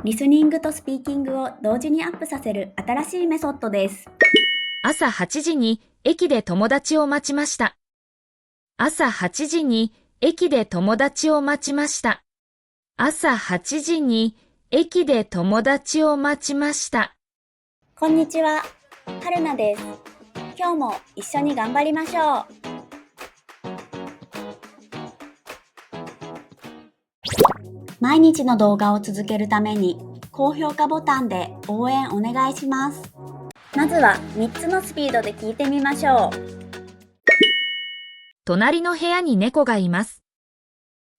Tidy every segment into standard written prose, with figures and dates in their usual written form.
リスニングとスピーキングを同時にアップさせる新しいメソッドです。朝8時に駅で友達を待ちました。朝8時に駅で友達を待ちました。朝8時に駅で友達を待ちました。こんにちは、はるなです。今日も一緒に頑張りましょう。毎日の動画を続けるために高評価ボタンで応援お願いします。まずは3つのスピードで聞いてみましょう。隣の部屋に猫がいます。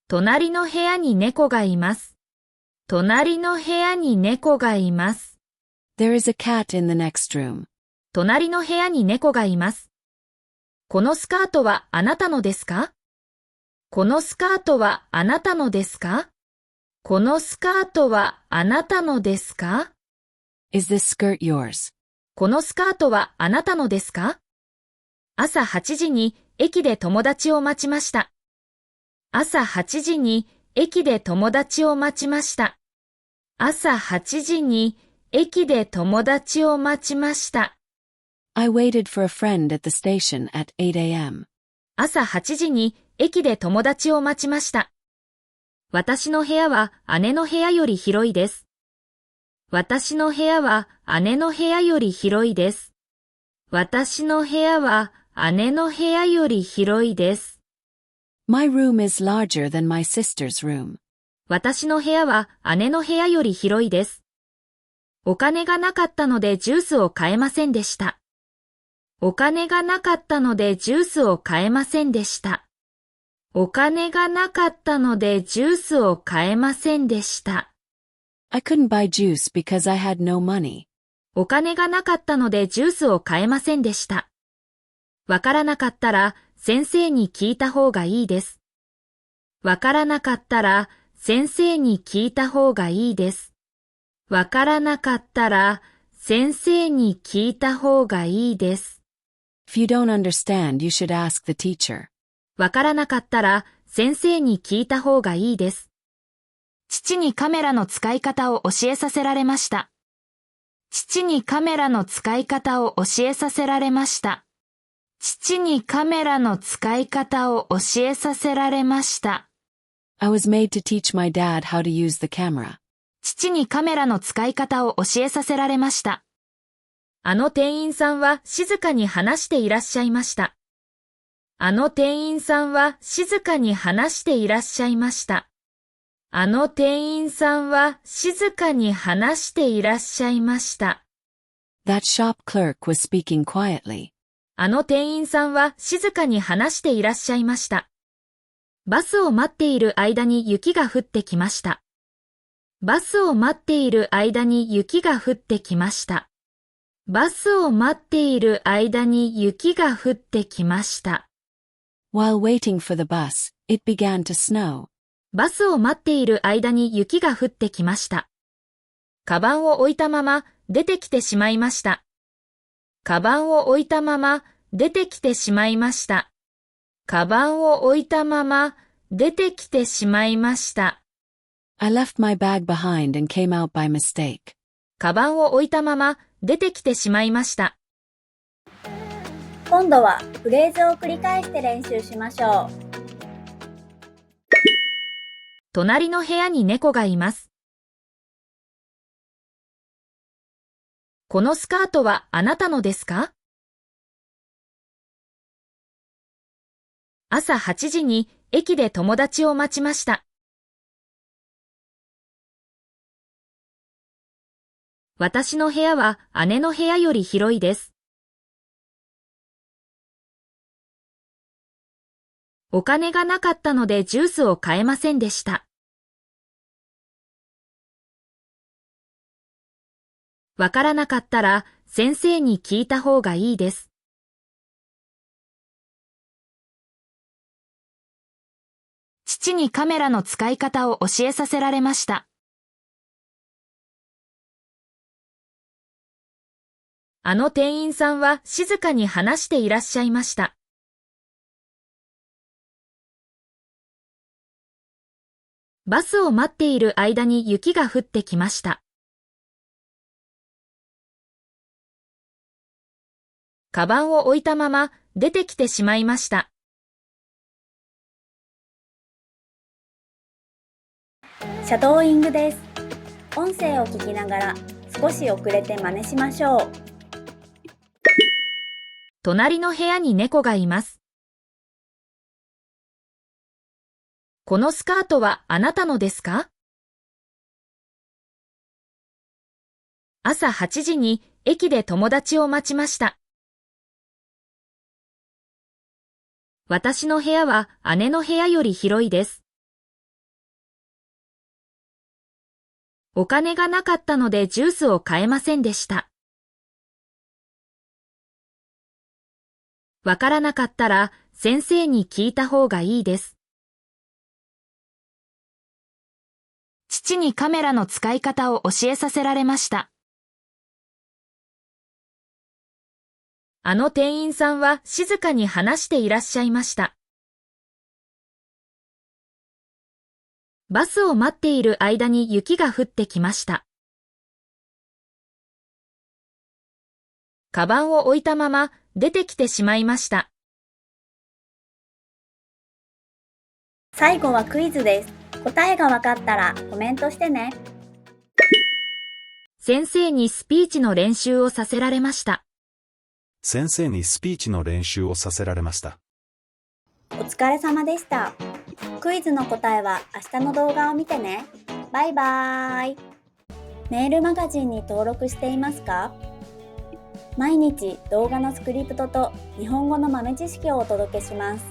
隣の部屋に猫がいます。隣の部屋に猫がいます。There is a cat in the next room. 隣の部屋に猫がいます。このスカートはあなたのですか？このスカートはあなたのですか？このスカートはあなたのですか？ Is this skirt yours? このスカートはあなたのですか？朝8時に駅で友達を待ちました。朝8時に駅で友達を待ちました。朝8時に駅で友達を待ちました。I waited for a friend at the station at 8 a.m. 朝8時に駅で友達を待ちました。私の部屋は姉の部屋より広いです。私の部屋は姉の部屋より広いです。私の部屋は姉の部屋より広いです。My room is larger than my sister's room. 私の部屋は姉の部屋より広いです。お金がなかったのでジュースを買えませんでした。お金がなかったのでジュースを買えませんでした。お金がなかったのでジュースを買えませんでした。I couldn't buy juice because I had no money. お金がなかったのでジュースを買えませんでした。わからなかったら先生に聞いた方がいいです。わからなかったら先生に聞いた方がいいです。わからなかったら先生に聞いた方がいいです。If you don't understand, you should ask the teacher. わからなかったら先生に聞いた方がいいです。父にカメラの使い方を教えさせられました。父にカメラの使い方を教えさせられました。父にカメラの使い方を教えさせられました。I was made to teach my dad how to use the camera. 父にカメラの使い方を教えさせられました。あの店員さんは静かに話していらっしゃいました。あの店員さんは静かに話していらっしゃいました。あの店員さんは静かに話していらっしゃいました。That shop clerk was speaking quietly. あの店員さんは静かに話していらっしゃいました。バスを待っている間に雪が降ってきました。バスを待っている間に雪が降ってきました。バスを待っている間に雪が降ってきました。While waiting for the bus, it began to snow. バスを待っている間に雪が降ってきました。カバンを置いたまま出てきてしまいました。カバンを置いたまま出てきてしまいました。カバンを置いたまま出てきてしまいました。I left my bag behind and came out by mistake. カバンを置いたまま出てきてしまいました。今度はフレーズを繰り返して練習しましょう。隣の部屋に猫がいます。このスカートはあなたのですか？朝8時に駅で友達を待ちました。私の部屋は姉の部屋より広いです。お金がなかったのでジュースを買えませんでした。わからなかったら先生に聞いた方がいいです。父にカメラの使い方を教えさせられました。あの店員さんは静かに話していらっしゃいました。バスを待っている間に雪が降ってきました。カバンを置いたまま出てきてしまいました。シャドーイングです。音声を聞きながら少し遅れて真似しましょう。隣の部屋に猫がいます。このスカートはあなたのですか？朝8時に駅で友達を待ちました。私の部屋は姉の部屋より広いです。お金がなかったのでジュースを買えませんでした。わからなかったら先生に聞いた方がいいです。父にカメラの使い方を教えさせられました。あの店員さんは静かに話していらっしゃいました。バスを待っている間に雪が降ってきました。カバンを置いたまま出てきてしまいました。最後はクイズです。答えがわかったらコメントしてね。先生にスピーチの練習をさせられました。先生にスピーチの練習をさせられました。お疲れ様でした。クイズの答えは明日の動画を見てね。バイバーイ。メールマガジンに登録していますか？毎日動画のスクリプトと日本語の豆知識をお届けします。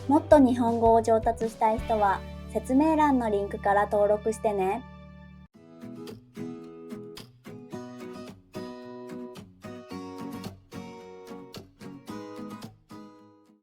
もっと日本語を上達したい人は説明欄のリンクから登録してね。